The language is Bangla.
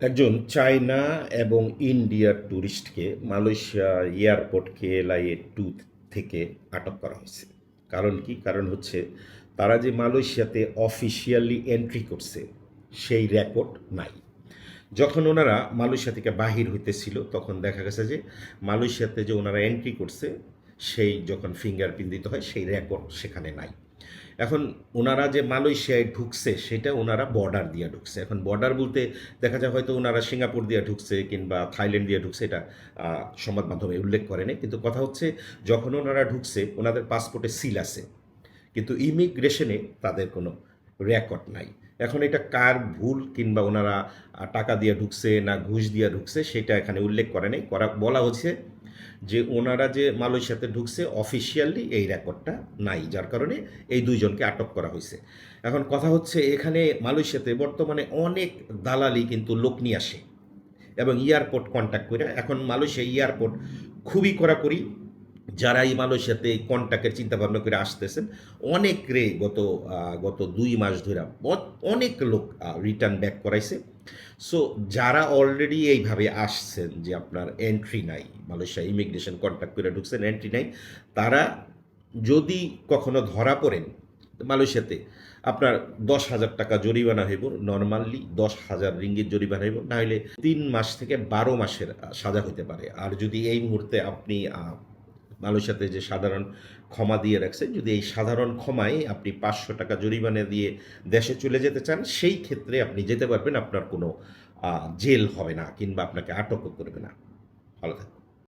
একজন চায়না এবং ইন্ডিয়ার ট্যুরিস্টকে মালয়েশিয়া এয়ারপোর্ট KLIA-2 থেকে আটক করা হয়েছে। কারণ কি? কারণ হচ্ছে তারা যে মালয়েশিয়াতে অফিসিয়ালি এন্ট্রি করছে সেই রেকর্ড নাই। যখন ওনারা মালয়েশিয়া থেকে বাহির হইতেছিল তখন দেখা গেছে যে মালয়েশিয়াতে যে ওনারা এন্ট্রি করছে সেই যখন ফিঙ্গারপ্রিন্ট দিতে হয় সেই রেকর্ড সেখানে নাই। এখন ওনারা যে মালয়েশিয়ায় ঢুকছে সেটা ওনারা বর্ডার দিয়ে ঢুকছে। এখন বর্ডার বলতে দেখা যায় হয়তো ওনারা সিঙ্গাপুর দিয়ে ঢুকছে কিংবা থাইল্যান্ড দিয়ে ঢুকছে, এটা সংবাদ মাধ্যমে উল্লেখ করে নাই। কিন্তু কথা হচ্ছে যখন ওনারা ঢুকছে ওনাদের পাসপোর্টে সিল আছে, কিন্তু ইমিগ্রেশনে তাদের কোনো রেকর্ড নাই। এখন এটা কার ভুল কিংবা ওনারা টাকা দিয়ে ঢুকছে না ঘুষ দিয়ে ঢুকছে সেটা এখানে উল্লেখ করে নাই। বলা হচ্ছে যে ওনারা যে মালয়েশিয়াতে ঢুকছে অফিসিয়ালি এই রেকর্ডটা নাই, যার কারণে এই দুইজনকে আটক করা হয়েছে। এখন কথা হচ্ছে এখানে মালয়েশিয়াতে বর্তমানে অনেক দালালি কিন্তু লোক নিয়ে আসে এবং এয়ারপোর্ট কন্ট্যাক্ট করে। এখন মালয়েশিয়া এয়ারপোর্ট খুবই কড়াকড়ি। যারা এই মালয়েশিয়াতে কন্ট্যাক্টের চিন্তা ভাবনা করে আসতেছেন অনেক রে গত 2 মাস ধরে অনেক লোক রিটার্ন ব্যাক করাইছে। সো যারা অলরেডি এইভাবে আসছেন যে আপনার এন্ট্রি নাই, মালয়েশিয়া ইমিগ্রেশন কন্ট্যাক্ট করে ঢুকছেন, এন্ট্রি নাই, তারা যদি কখনো ধরা পড়েন মালয়েশিয়াতে, আপনার 10,000 টাকা জরিমানা হইব। নর্মালি 10,000 রিঙ্গিত জরিমানা হইব, না হলে 3 মাস থেকে 12 মাসের সাজা হতে পারে। আর যদি এই মুহূর্তে আপনি মালয়েশিয়াতে যে সাধারণ ক্ষমা দিয়ে রাখছেন, যদি এই সাধারণ ক্ষমায় আপনি 500 টাকা জরিমানা দিয়ে দেশে চলে যেতে চান, সেই ক্ষেত্রে আপনি যেতে পারবেন, আপনার কোনো জেল হবে না কিংবা আপনাকে আটকও করবে না। ভালো থাকবেন।